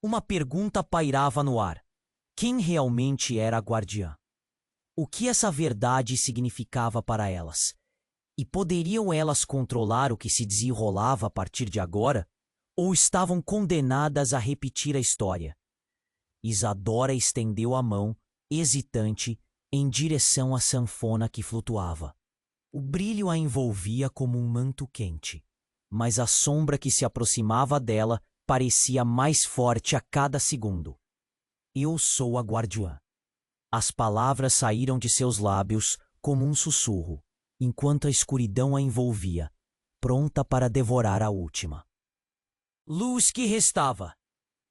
Uma pergunta pairava no ar. Quem realmente era a guardiã? O que essa verdade significava para elas? E poderiam elas controlar o que se desenrolava a partir de agora? Ou estavam condenadas a repetir a história? Isadora estendeu a mão, hesitante, em direção à sanfona que flutuava. O brilho a envolvia como um manto quente, mas a sombra que se aproximava dela parecia mais forte a cada segundo. Eu sou a guardiã. As palavras saíram de seus lábios como um sussurro, enquanto a escuridão a envolvia, pronta para devorar a última. Luz que restava.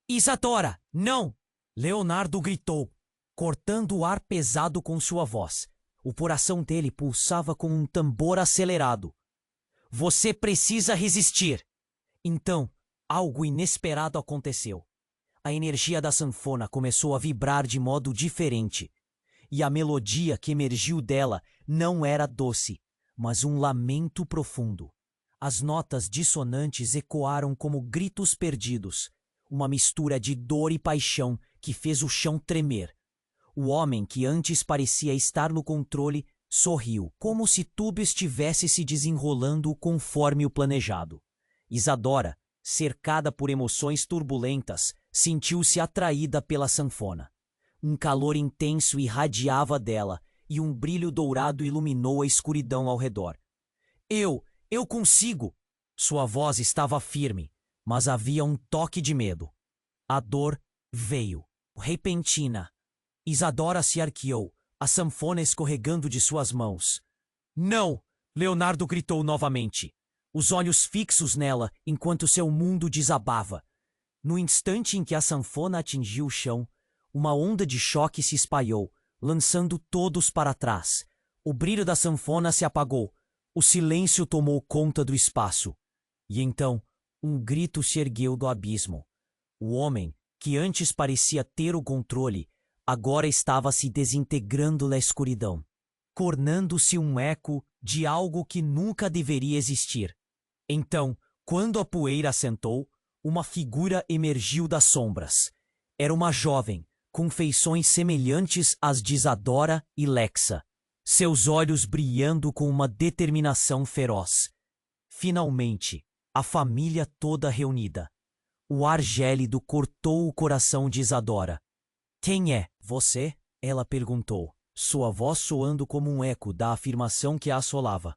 Isadora, não! Leonardo gritou, cortando o ar pesado com sua voz. O coração dele pulsava como um tambor acelerado. Você precisa resistir! Então, algo inesperado aconteceu. A energia da sanfona começou a vibrar de modo diferente, e a melodia que emergiu dela não era doce, mas um lamento profundo. As notas dissonantes ecoaram como gritos perdidos, uma mistura de dor e paixão que fez o chão tremer. O homem, que antes parecia estar no controle, sorriu, como se tudo estivesse se desenrolando conforme o planejado. Isadora, cercada por emoções turbulentas, sentiu-se atraída pela sanfona. Um calor intenso irradiava dela, e um brilho dourado iluminou a escuridão ao redor. Eu consigo! Sua voz estava firme, mas havia um toque de medo. A dor veio, repentina. Isadora se arqueou, a sanfona escorregando de suas mãos. Não! Leonardo gritou novamente, os olhos fixos nela enquanto seu mundo desabava. No instante em que a sanfona atingiu o chão, uma onda de choque se espalhou, lançando todos para trás. O brilho da sanfona se apagou. O silêncio tomou conta do espaço. E então, um grito se ergueu do abismo. O homem, que antes parecia ter o controle, agora estava se desintegrando na escuridão, tornando-se um eco de algo que nunca deveria existir. Então, quando a poeira assentou, uma figura emergiu das sombras. Era uma jovem, com feições semelhantes às de Isadora e Lexa, seus olhos brilhando com uma determinação feroz. Finalmente, a família toda reunida. O ar gélido cortou o coração de Isadora. Quem é você? Ela perguntou, sua voz soando como um eco da afirmação que a assolava.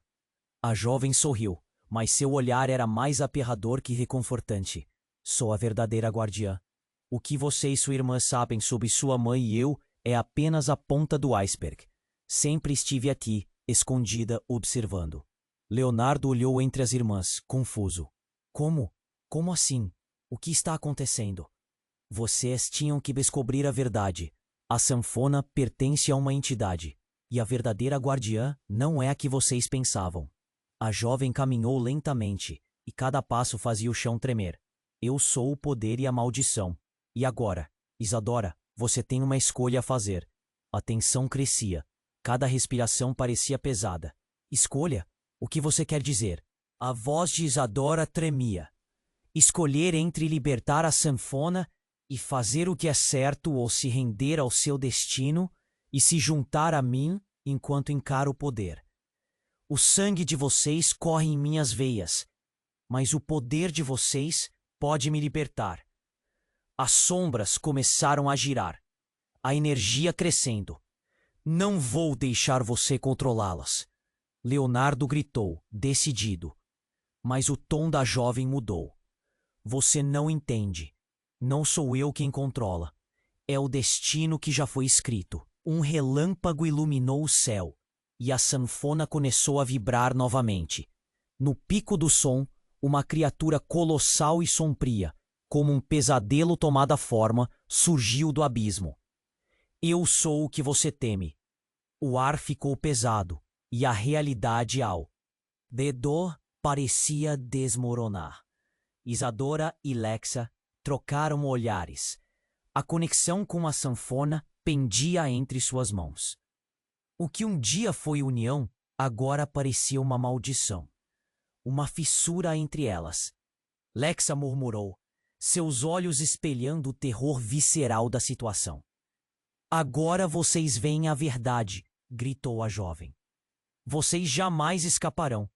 A jovem sorriu, mas seu olhar era mais aterrador que reconfortante. Sou a verdadeira guardiã. O que você e sua irmã sabem sobre sua mãe e eu é apenas a ponta do iceberg. Sempre estive aqui, escondida, observando. Leonardo olhou entre as irmãs, confuso. Como? Como assim? O que está acontecendo? Vocês tinham que descobrir a verdade. A sanfona pertence a uma entidade, e a verdadeira guardiã não é a que vocês pensavam. A jovem caminhou lentamente, e cada passo fazia o chão tremer. Eu sou o poder e a maldição. E agora, Isadora, você tem uma escolha a fazer. A tensão crescia. Cada respiração parecia pesada. Escolha? O que você quer dizer? A voz de Isadora tremia. Escolher entre libertar a sanfona e fazer o que é certo ou se render ao seu destino e se juntar a mim enquanto encaro o poder. O sangue de vocês corre em minhas veias, mas o poder de vocês pode me libertar. As sombras começaram a girar, a energia crescendo. Não vou deixar você controlá-las. Leonardo gritou, decidido. Mas o tom da jovem mudou. Você não entende. Não sou eu quem controla. É o destino que já foi escrito. Um relâmpago iluminou o céu, e a sanfona começou a vibrar novamente. No pico do som, uma criatura colossal e sombria, como um pesadelo tomada forma, surgiu do abismo. Eu sou o que você teme. O ar ficou pesado, e a realidade ao redor parecia desmoronar. Isadora e Lexa trocaram olhares. A conexão com a sanfona pendia entre suas mãos. O que um dia foi união, agora parecia uma maldição. Uma fissura entre elas. Lexa murmurou, seus olhos espelhando o terror visceral da situação. Agora vocês veem a verdade, gritou a jovem. Vocês jamais escaparão.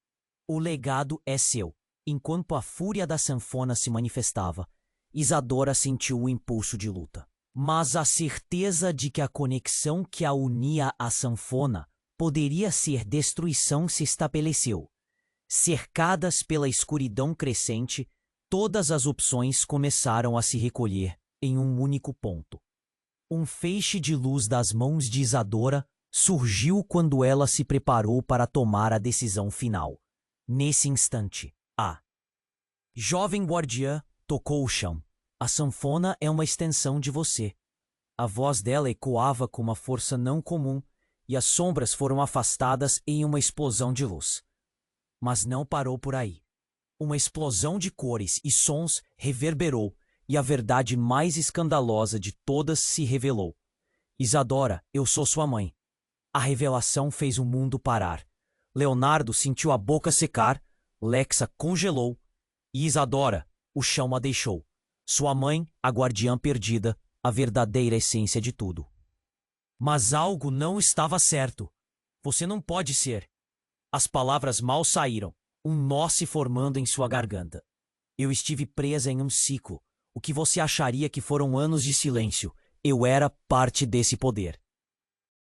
O legado é seu. Enquanto a fúria da sanfona se manifestava, Isadora sentiu o impulso de luta. Mas a certeza de que a conexão que a unia à sanfona poderia ser destruição se estabeleceu. Cercadas pela escuridão crescente, todas as opções começaram a se recolher em um único ponto. Um feixe de luz das mãos de Isadora surgiu quando ela se preparou para tomar a decisão final. Nesse instante, a jovem guardiã tocou o chão. A sanfona é uma extensão de você. A voz dela ecoava com uma força não comum e as sombras foram afastadas em uma explosão de luz. Mas não parou por aí. Uma explosão de cores e sons reverberou e a verdade mais escandalosa de todas se revelou. Isadora, eu sou sua mãe. A revelação fez o mundo parar. Leonardo sentiu a boca secar, Lexa congelou e Isadora, o chão a deixou. Sua mãe, a guardiã perdida, a verdadeira essência de tudo. Mas algo não estava certo. Você não pode ser. As palavras mal saíram, um nó se formando em sua garganta. Eu estive presa em um ciclo. O que você acharia que foram anos de silêncio? Eu era parte desse poder.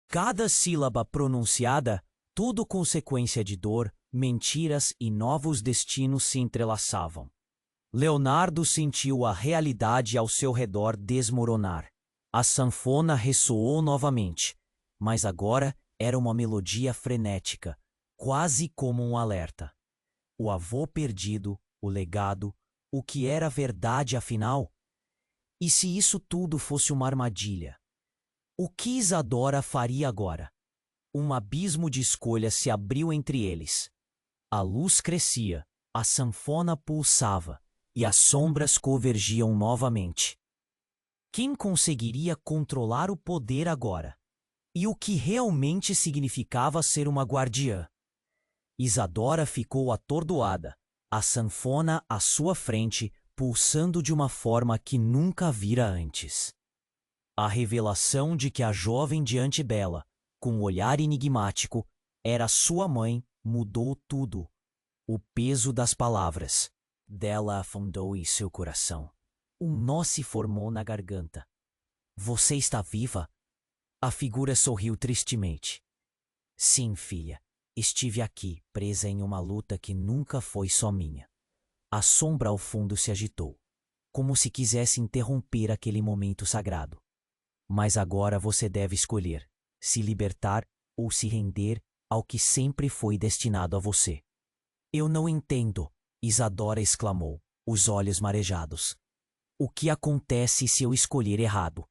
Cada sílaba pronunciada, tudo consequência de dor, mentiras e novos destinos se entrelaçavam. Leonardo sentiu a realidade ao seu redor desmoronar. A sanfona ressoou novamente, mas agora era uma melodia frenética, quase como um alerta. O avô perdido, o legado, o que era verdade afinal? E se isso tudo fosse uma armadilha? O que Isadora faria agora? Um abismo de escolha se abriu entre eles. A luz crescia, a sanfona pulsava, e as sombras convergiam novamente. Quem conseguiria controlar o poder agora? E o que realmente significava ser uma guardiã? Isadora ficou atordoada, a sanfona à sua frente, pulsando de uma forma que nunca vira antes. A revelação de que a jovem diante dela, com um olhar enigmático, era sua mãe, mudou tudo. O peso das palavras dela afundou em seu coração. Um nó se formou na garganta. Você está viva? A figura sorriu tristemente. Sim, filha. Estive aqui, presa em uma luta que nunca foi só minha. A sombra ao fundo se agitou, como se quisesse interromper aquele momento sagrado. Mas agora você deve escolher, se libertar ou se render ao que sempre foi destinado a você. Eu não entendo, Isadora exclamou, os olhos marejados. O que acontece se eu escolher errado?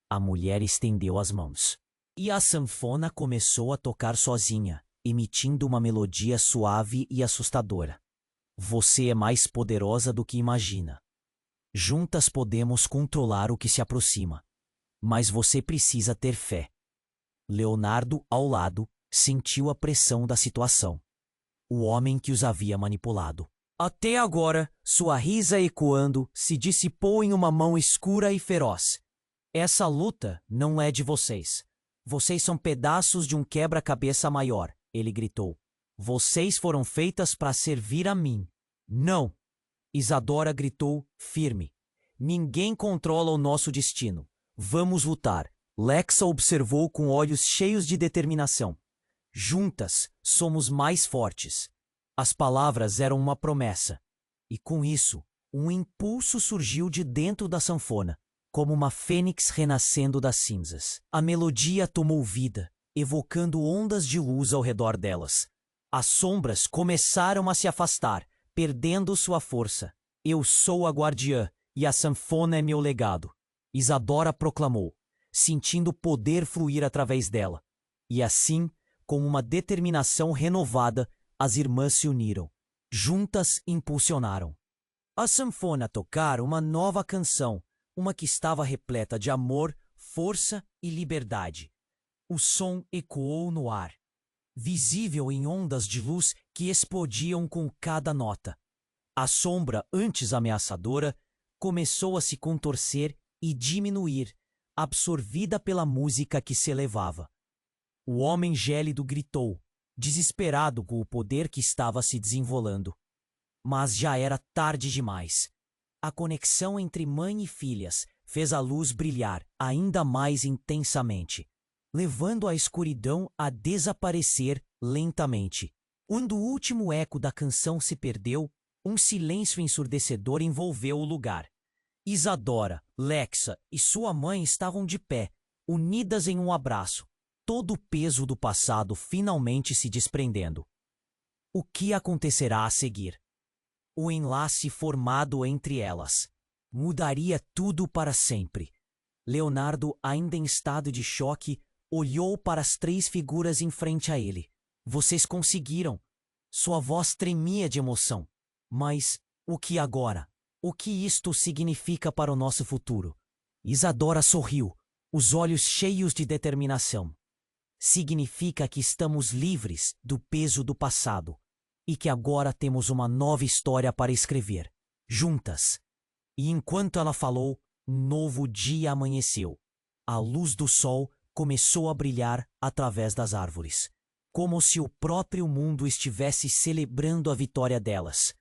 A mulher estendeu as mãos. E a sanfona começou a tocar sozinha, emitindo uma melodia suave e assustadora. Você é mais poderosa do que imagina. Juntas podemos controlar o que se aproxima. Mas você precisa ter fé. Leonardo, ao lado, sentiu a pressão da situação. O homem que os havia manipulado. Até agora, sua risa ecoando se dissipou em uma mão escura e feroz. Essa luta não é de vocês. Vocês são pedaços de um quebra-cabeça maior, ele gritou. Vocês foram feitas para servir a mim. Não! Isadora gritou, firme. Ninguém controla o nosso destino. Vamos lutar. Lexa observou com olhos cheios de determinação. Juntas, somos mais fortes. As palavras eram uma promessa. E com isso, um impulso surgiu de dentro da sanfona, como uma fênix renascendo das cinzas. A melodia tomou vida, evocando ondas de luz ao redor delas. As sombras começaram a se afastar, perdendo sua força. Eu sou a guardiã, e a sanfona é meu legado. Isadora proclamou, sentindo o poder fluir através dela. E assim, com uma determinação renovada, as irmãs se uniram. Juntas impulsionaram. A sanfona tocar uma nova canção, uma que estava repleta de amor, força e liberdade. O som ecoou no ar, visível em ondas de luz que explodiam com cada nota. A sombra, antes ameaçadora, começou a se contorcer e diminuir, absorvida pela música que se elevava. O homem gélido gritou, desesperado com o poder que estava se desenvolvendo. Mas já era tarde demais. A conexão entre mãe e filhas fez a luz brilhar ainda mais intensamente, levando a escuridão a desaparecer lentamente. Quando o último eco da canção se perdeu, um silêncio ensurdecedor envolveu o lugar. Isadora, Lexa e sua mãe estavam de pé, unidas em um abraço, todo o peso do passado finalmente se desprendendo. O que acontecerá a seguir? O enlace formado entre elas mudaria tudo para sempre. Leonardo, ainda em estado de choque, olhou para as três figuras em frente a ele. Vocês conseguiram. Sua voz tremia de emoção. Mas o que agora? O que isto significa para o nosso futuro? Isadora sorriu, os olhos cheios de determinação. Significa que estamos livres do peso do passado e que agora temos uma nova história para escrever, juntas. E enquanto ela falou, um novo dia amanheceu. A luz do sol começou a brilhar através das árvores, como se o próprio mundo estivesse celebrando a vitória delas.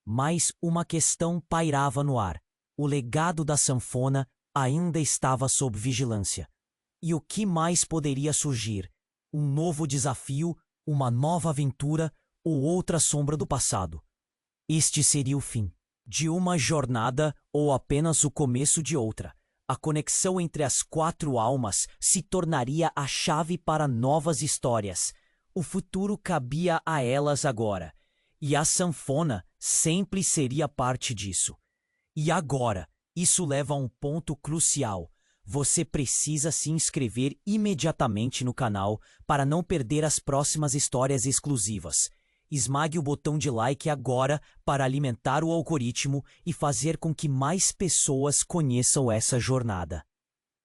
Mas uma questão pairava no ar. O legado da sanfona ainda estava sob vigilância. E o que mais poderia surgir? Um novo desafio, uma nova aventura ou outra sombra do passado? Este seria o fim de uma jornada ou apenas o começo de outra. A conexão entre as quatro almas se tornaria a chave para novas histórias. O futuro cabia a elas agora, e a sanfona sempre seria parte disso. E agora, isso leva a um ponto crucial. Você precisa se inscrever imediatamente no canal para não perder as próximas histórias exclusivas. Esmague o botão de like agora para alimentar o algoritmo e fazer com que mais pessoas conheçam essa jornada.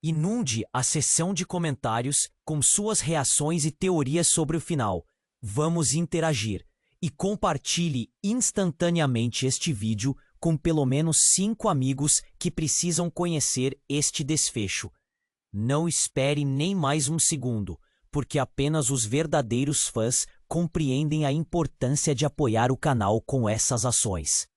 Inunde a seção de comentários com suas reações e teorias sobre o final. Vamos interagir. E compartilhe instantaneamente este vídeo com pelo menos 5 amigos que precisam conhecer este desfecho. Não espere nem mais um segundo, porque apenas os verdadeiros fãs compreendem a importância de apoiar o canal com essas ações.